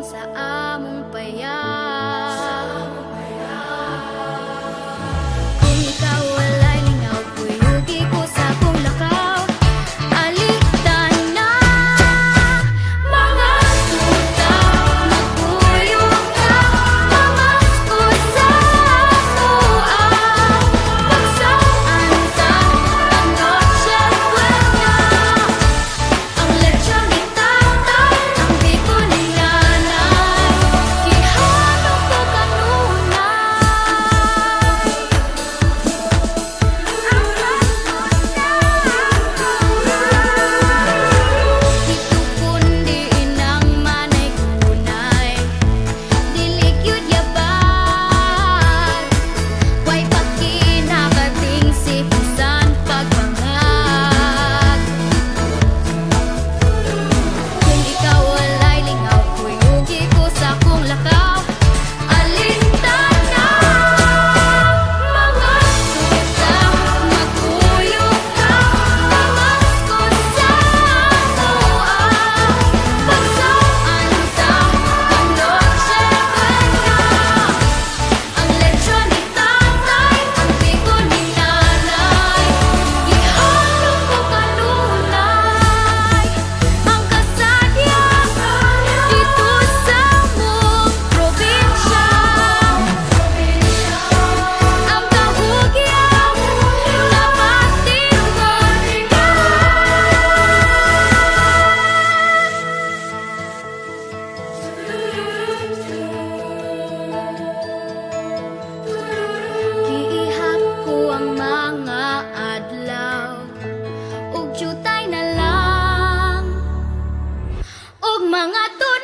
sa among payag. Kung ikaw walay lingaw, kuyugi ko sa akong lakaw. Alitan na mga tuta, magkuyog ka, mamasko sa amuan. Pagsaan ta ang noche buena, ang lechon ni tatay, ang biko ni nanay, gihanap ko kanunay. Dito kundi inang manay kunay, dili gyud yaban. Way pagkinakating sipusan pagmangag. Kung ikaw walay lingaw, kuyugi ko sa akong lakaw. Alintan na mga tuta, magkuyog ka, mamasko sa amuan. Pagsaan ta ang noche buena, ang lechon ni tatay, ang biko ni nanay, gihanap ko kanunay. Ang kasadya dito sa among probinsya, ang kahugyan na patingon ka. Giihap ko ang mga adlaw, ug jutay na lang, ug mga tunay.